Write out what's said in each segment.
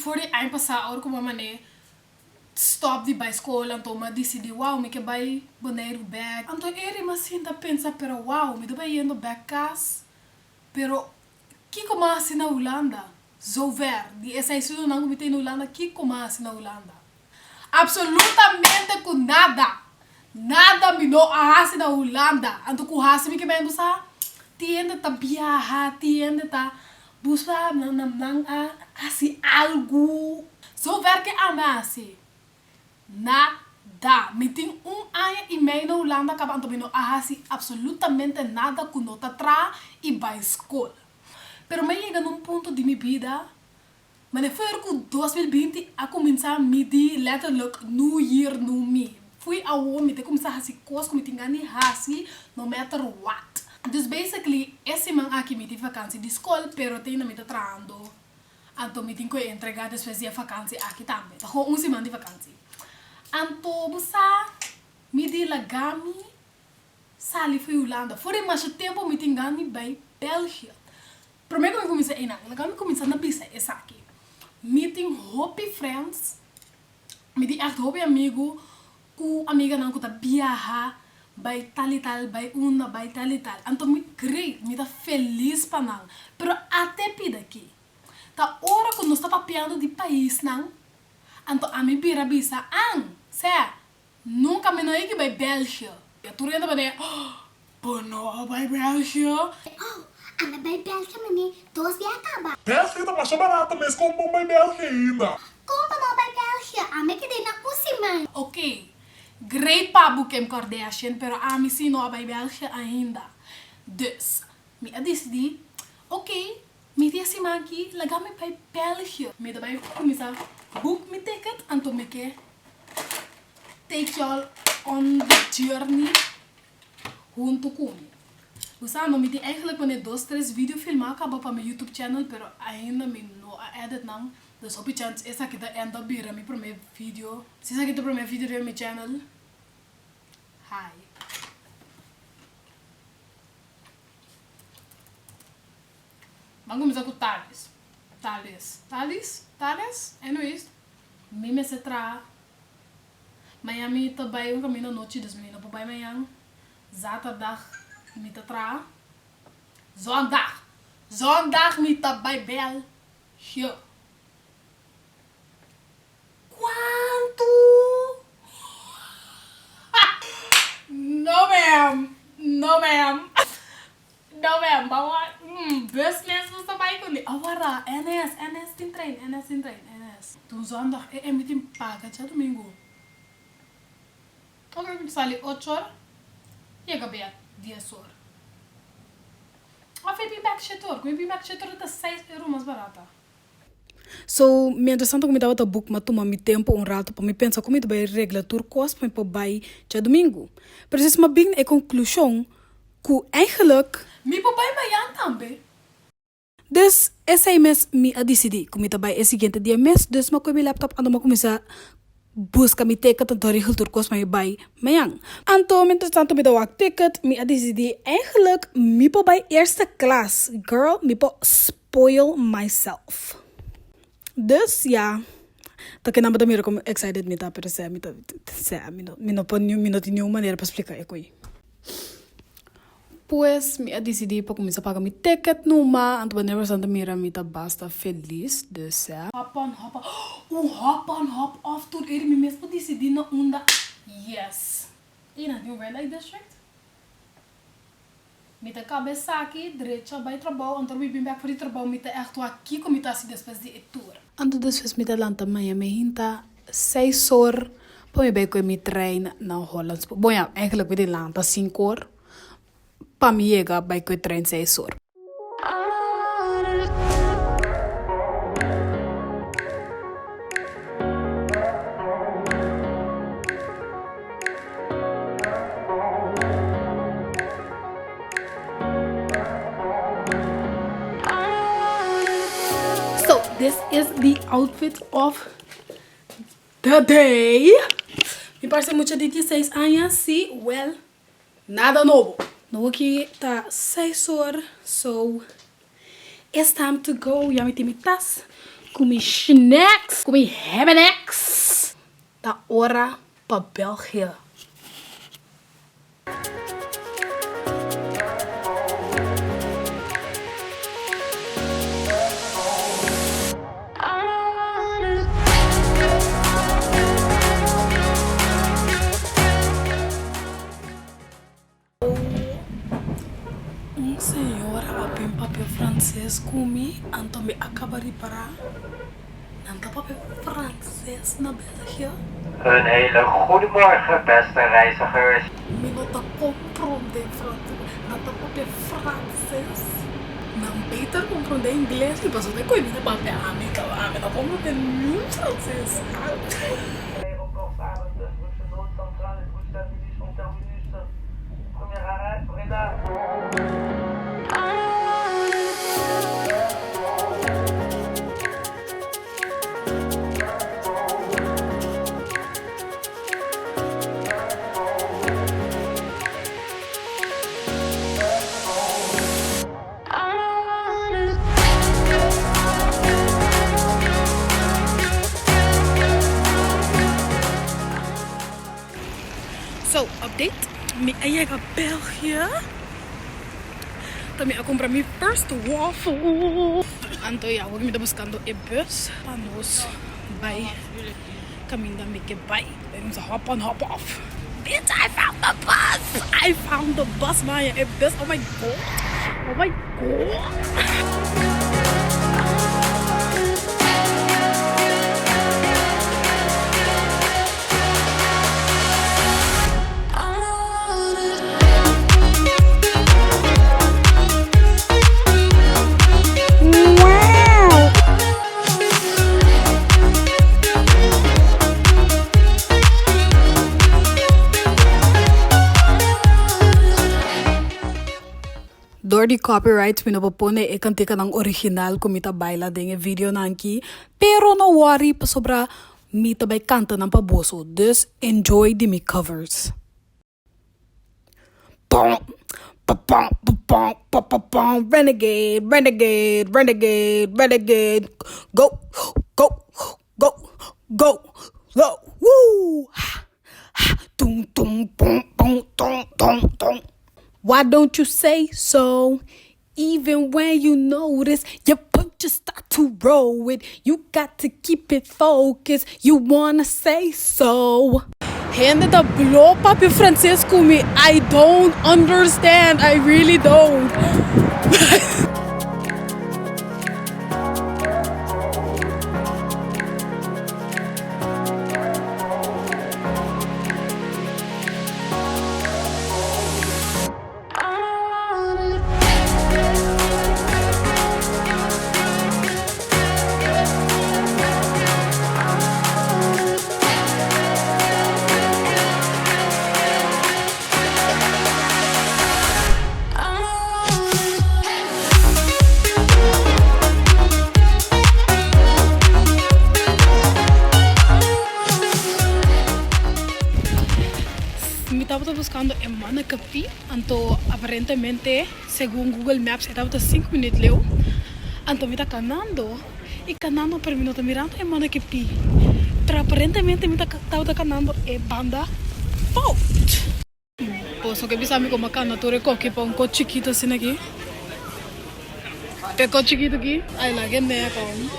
voor de eind passar, or como mané stop di bij school, então me decidi, wow, me que vai boneiro back. Então ele me sinta pensa, pero wow, me vai indo back cas, pero que como assim na Holanda? Zo ver, die essa isso não me tem na Holanda, que como assim na Holanda? Absolutamente com nada. Nada me não arrasa na Holanda. Então com hasi me que bem busa, tiende ta viajar, tiende ta buscar assim algo. Zo ver que ama assim. Nada. Me tem ano e meio na Holanda, acaba então me não arrasa absolutamente nada com nota tra e vai escola. Pero me chega num ponto de minha vida, mas foi com 2020 a começar a medir letterlijk New Year New Me. Fui a homem de começar a fazer coisas como tinha nem assim, no matter what. Dus basically, esse man aqui me tem vacância de escola, pero tem na me trabalhando. Então me tem que entregar depois de vacância aqui também. Então com semana de vacância. Então você me di lagami sali foi Holanda. Fora mais tempo me tem gani by België. Primeiro que eu comecei a ir, eu comecei na pista, essa aqui. Meeting hobby friends, me di echt hobby amigo, com amiga não que tá viajar, by tal e tal, by uma, by tal e tal. Então me great, me tá feliz para não. Pero até pida aqui, tá hora que nós tá papiando de país não, então a mim pira bisa, nunca me não é que by België. Eu tô indo para né, pô não, by België. Ana bij België, meneer. Doos die acaba. België tá mais barata, mas como bij België ainda. Compra não bij België. A me que dei na man. Ok, great pabu Kim Kardashian, pero a mim sim não by België ainda. Dus, me decidi, ok, me disse aqui, lagame bij België. Me daarbij começar book me ticket, então me que take y'all on the journey junto comigo. Usando me tem eigenlijk wanneer 2-3 vídeos filmar acaba para meu YouTube channel, pero ainda me não edit não. Dus op je chance essa aqui da enda bira mi primeiro vídeo. Se essa aqui é o primeiro vídeo do meu channel. Hi. Vamos começar com Thales. Thales, é no isso. Me se tra. Miami também um caminho noite dos meninos para amanhã. Zaterdag. Me te tra. Zondag me te bij België. Quanto? No ma'am. Bawa. Business was erbij kunnen. Awara, NS in trein. Toen zondag, met een pakketje, domingo. Oké, ik sali 8 horas. E acabei 10 horas. Mas foi back chetor. Com back chetor está 6 euros mais barata. So, me interessante como estava a book, mas toma me tempo rato para me pensar como vai regla turcos para me bai já domingo. Precies maar bing e conclusão que eigenlijk Me papai amanhã também. Dus esse mês me a decidi como está bai siguiente dia mês, dus mas com meu laptop ando ma começar busca mi ticket en tori hultur kos mij bij mayang. Anto interessant met de ticket mi adisidi eigenlijk mi po bij eerste klas. Girl, mi po spoil myself. Dus ja, dat kan namelijk meer kom excited met dat pero se mi no po new maneira para explicar ekoi. Pues me decidi para começar a pagar mi ticket numa, anto wanneer we santa mira mi basta feliz, dus ja. Hop on, hop off tour. Ele me mesmo decidi na onda. Yes. E na New Red Light District. Me te cabeça aqui, direita, bij trabalho, anto we bem back voor die trabalho, me te echt aqui como tá se depois de tour. Anto después me te lanta Miami hinta 6 horas, para me bij mi trein naar Holland. Bom ja, eigenlijk we de lanta 5 horas. Para me chegar bij o trein 6 horas. So, this is the outfit of the day. Me parece mucho de 16 anos, sí, well, nada novo. Nou aqui tá 6 horas, so it's time to go. Já me tem mi tas, Kumi snacks. Kumi Hemenex. Da hora para België. Senhora, abim papel francês comi, então me acaba de parar. Não dá papel francês na België. Een hele goede morgen, beste reizigers. Me não tá compreender francês. Não dá papel francês. Não beter compreender inglês. E passou de coisa de papel. Amiga, me não compreender nenhum francês. So, update. Me ayah België. Também a comprar meu first waffle. Então, ja, vou me dar buscando a bus. Para nós, vai. Caminho da Mickey, vai. Vamos hop on, hop off. Bitch, I found the bus. I found the bus, Maya. A bus. Oh my god. Oh my god. Door die copyrights pinapapone e kantika ng original kumita baila dinge video nanki. Pero no worry pa sobra mita bay kanta ng paboso. Dus enjoy the me covers. Bom, bom, bom, bom, bom, renegade, renegade, renegade, renegade. Go, go, go, go, go, woo. Tung, tung, boom, boom, tung, tung, tung. Why don't you say so? Even when you notice your punches start to roll it, you got to keep it focused. You wanna say so? Hende da blow papi francês comi. I don't understand. I really don't. Estaba buscando en Manakapi, anto aparentemente, según Google Maps, estaba 5 minutos leo. Anto me está canando, y canando pero me no está mirando en Manakapi. Pero aparentemente me estaba canando en banda Fault. Pues no que bisa mi como cana, tú recoge para un coche chiquito así aquí. El coche chiquito aquí, ay la que me con.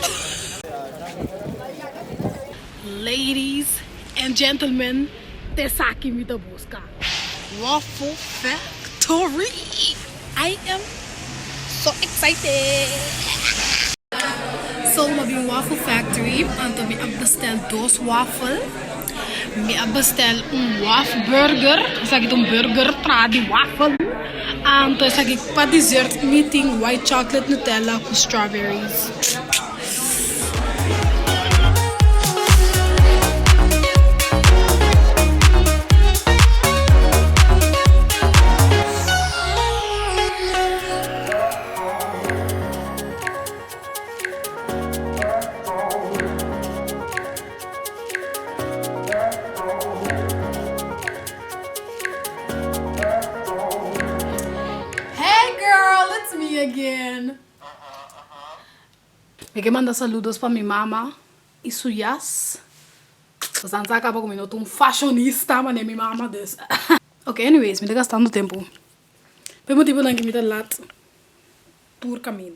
Ladies and gentlemen, te saki mi te busca. Waffle Factory. I am so excited. So, mabing Waffle Factory. Anto mi abestel 2 waffle. Mi abestel waffle burger. Isa itong burger tradi waffle. Anto isa pa dessert meeting white chocolate Nutella with strawberries. Again. Me que manda saludos para minha mama e suyas. Pues antes acaba como um fashionista, mas nem minha mama des. Ok, anyways, me tá gastando tempo. Pelo motivo não que me tá lá por caminho.